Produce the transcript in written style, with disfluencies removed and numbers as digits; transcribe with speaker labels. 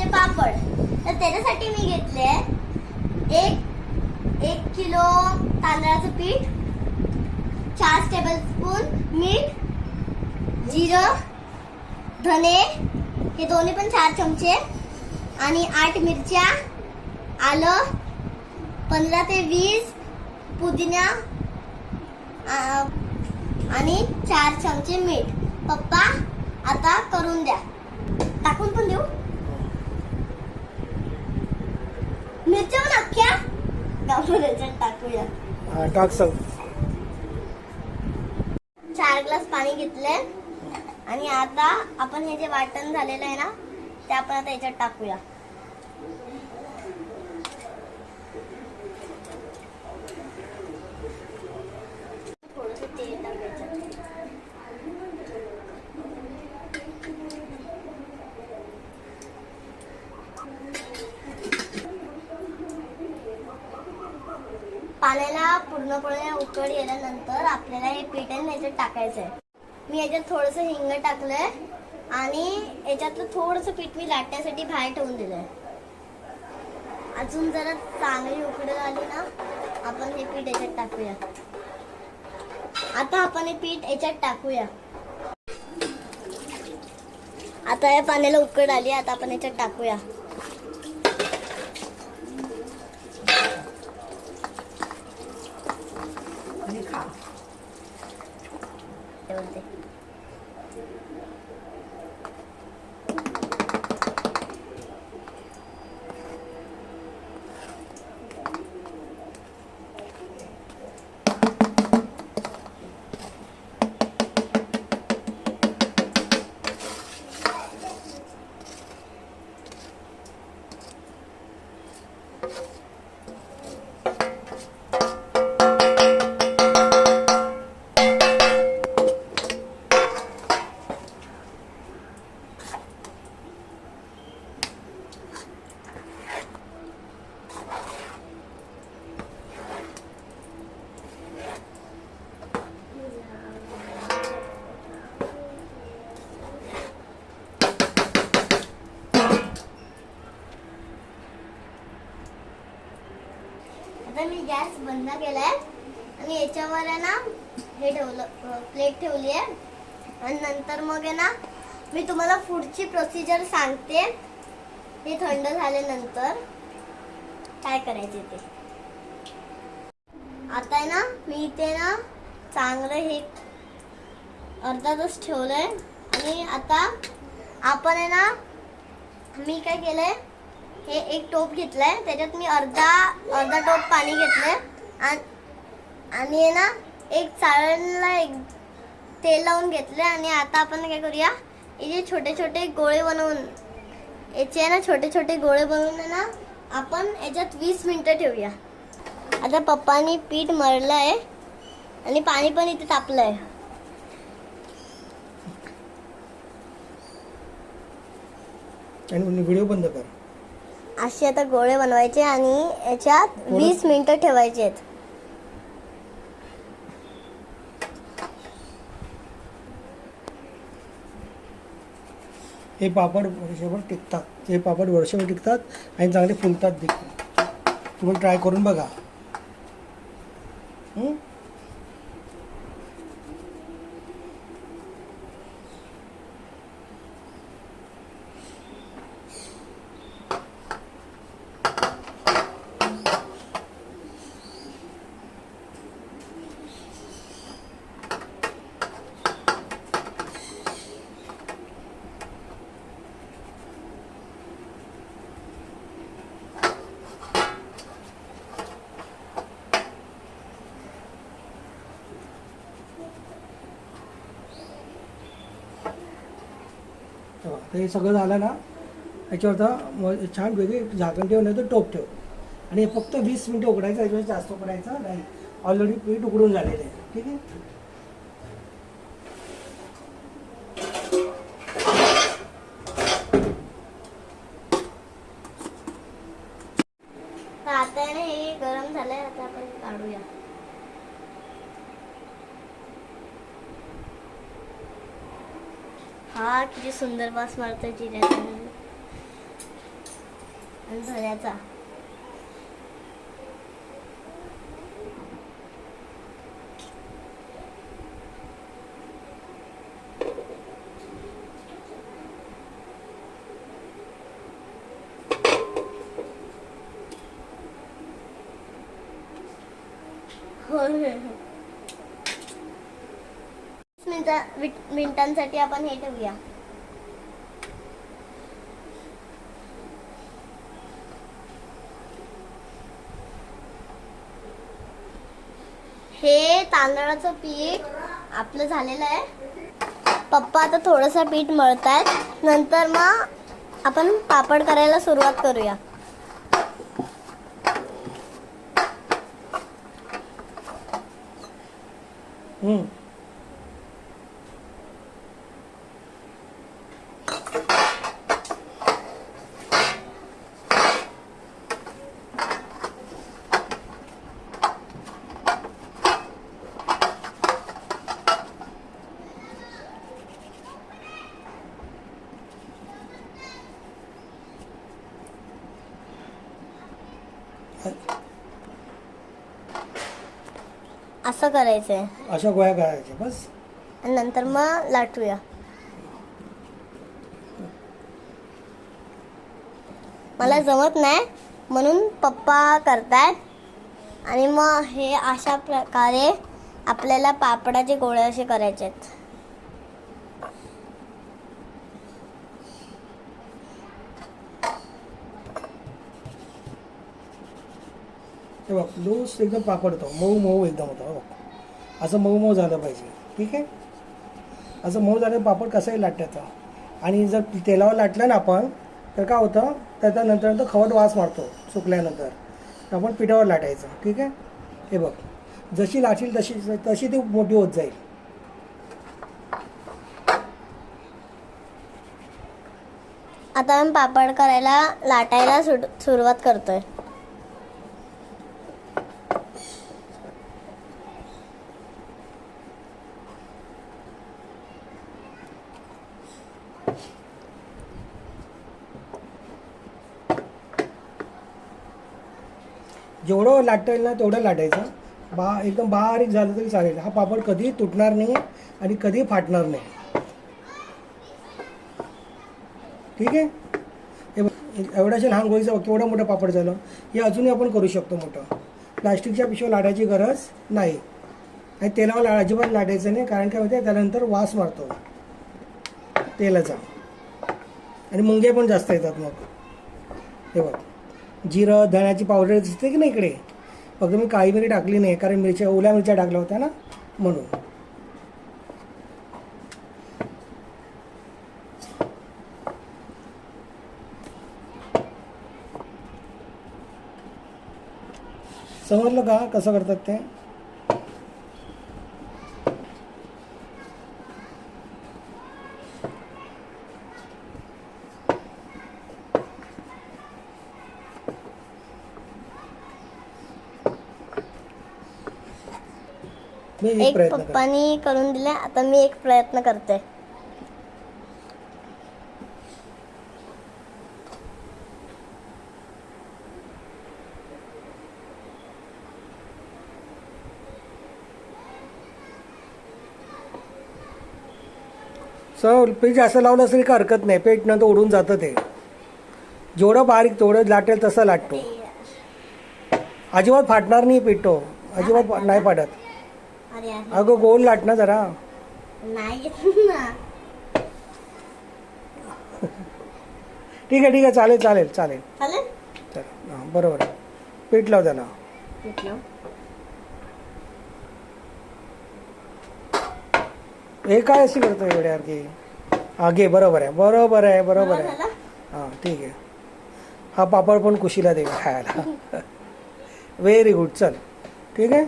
Speaker 1: पापड. तर त्याच्यासाठी मी घेतले एक किलो तांदळाचं पीठ, 4 टेबलस्पून मीठ, जिरं, धने हे दोन्ही पण 4 चमचे आणि 8 मिरच्या, आलं, 15 ते 20 पुदिना आणि 4 चमचे मीठ. पप्पा आता करून द्या. टाकून पण देऊ मिरच्या पण अख्ख्या गावऱ्याच्यात टाकूया.
Speaker 2: टाक सांग.
Speaker 1: 4 ग्लास पाणी घेतले आणि आता आपण हे जे वाटण झालेलं आहे ना ते आपण आता याच्यात टाकूया. थोडंसं तेल टाकायचं. पाण्याला पूर्णपणे उकळी आल्यानंतर आपल्याला हे पीठ आहे याच्यात टाकायचं आहे. मी याच्यात थोडंसं हिंग टाकलंय आणि याच्यातलं थोडंसं पीठ मी लाटण्यासाठी बाहेर ठेवून दिलंय. अजून जरा चांगली उकळी आली ना आपण हे पीठ याच्यात टाकूया. आता आपण हे पीठ याच्यात टाकूया. आता या पाण्याला उकळ आली. आता आपण याच्यात टाकूया. आता मी गॅस बंद केलाय आणि याच्यावर आहे ना हे ठेवलं, प्लेट ठेवली आहे. आणि नंतर मग आहे ना मी तुम्हाला पुढची प्रोसिजर सांगते. हे थंड झाल्यानंतर काय करायचे ते. आता आहे ना मी इथे ना चांगलं हे अर्धा तास ठेवलंय आणि आता आपण आहे ना मी काय केलंय हे एक टोप घेतलाय. त्याच्यात मी अर्धा टोप पाणी घेतलंय आणि आहे ना एक चाळणीला एक तेल लावून घेतलंय. आणि आता आपण काय करूया याचे छोटे छोटे गोळे बनवून याचे आहे ना छोटे छोटे गोळे बनवून आहे ना आपण याच्यात 20 मिनिटं ठेवूया. आता पप्पानी पीठ मळलंय आणि पाणी पण इथे तापलंय.
Speaker 2: आणि व्हिडिओ बंद कर.
Speaker 1: असे आता गोळे बनवायचे आणि याच्यात 20 मिनिटं ठेवायचे आहेत.
Speaker 2: हे पापड वर्षभर टिकतात. हे पापड वर्षभर टिकतात आणि चांगले फुलतात देखील. तुम्ही ट्राय करून बघा. हे सगळं झालं ना याच्यावर छान वेगळी झाकण ठेव, नाही तर टोप ठेव. आणि हे फक्त 20 मिनिटं उकडायचं. याच्यावर जास्त उकडायचं नाही. ऑलरेडी पीठ उकडून झालेलं आहे. ठीक आहे.
Speaker 1: आता हे गरम झालंय. आता आपण काढूया. हा किती सुंदर वास मारतोय जिऱ्याचा. आणि धण्याचा. मिनिटांसाठी आपण हे ठेवूया. हे तांदळाचं पीठ आपलं झालेलं आहे. पप्पा आता थोडंसं पीठ मळतायत, नंतर मग आपण पापड करायला सुरुवात करूया. असं करायचंय.
Speaker 2: अशा गोळ्या करायच्या बस.
Speaker 1: आणि नंतर मग लाटूया. मला जमत नाही म्हणून पप्पा करतायत. आणि मग हे अशा प्रकारे आपल्याला पापडाचे गोळे असे करायचे आहेत.
Speaker 2: हे बघ लूज एकदम पापड होतो, मऊ मऊ एकदम होतं. बघ असं मऊ मऊ झालं पाहिजे. ठीक आहे, असं मऊ झालं पापड कसंही लाटायचं. आणि जर तेलावर लाटलं ना आपण तर काय होतं, त्याचा नंतर खवट वास मारतो सुकल्यानंतर. तर आपण पिठावर लाटायचं. ठीक आहे, हे बघ जशी लाटशील तशी तशी ती मोठी होत जाईल.
Speaker 1: आता आपण पापड करायला लाटायला सुरुवात करतोय.
Speaker 2: जेवढं लाटता येईल ना तेवढं लाटायचं. एकदम बारीक झालं तरी चालेल. हा पापड कधीही तुटणार नाही आणि कधीही फाटणार नाही. ठीक आहे, हे एवढ्याशा लहान गोळीचं केवढं मोठं पापड झालं. हे अजूनही आपण करू शकतो मोठं. प्लास्टिकच्या पिशव्या लाटायची गरज नाही. आणि तेलावर अजिबात लाटायचं नाही, कारण काय होते त्यानंतर वास मारतो तेलाचा आणि मुंग्या पण जास्त येतात. मग हे बघ जिरं धण्याची पावडर दिसते की नाही इकडे. फक्त मी काळी मिरी टाकली नाही, कारण ओल्या मिरच्या टाकल्या होत्या ना म्हणून. समजलं का कसं करतात ते.
Speaker 1: एक पप्पानी करून दिले, आता मी एक प्रयत्न करते.
Speaker 2: पीठ जास्त लावलं असेल का हरकत नाही. पेट नंतर उडून जातं ते. जेवढं बारीक तेवढं लाटेल तसं लाटतो. अजिबात फाटणार नाही पीठ, तो अजिबात नाही फाटत. अगं गोल लाट ना जरा.
Speaker 1: नाही
Speaker 2: ठीक आहे ठीक आहे, चालेल चालेल चालेल
Speaker 1: चालेल.
Speaker 2: चल हां बरोबर आहे. पीठ लाव त्याला. हे काय अशी करतो एवढ्यासारखी. हा घे, बरोबर आहे बरोबर आहे बरोबर आहे. हां ठीक आहे. हा पापड पण कुशीला दे खायला. Very good. चल ठीक आहे.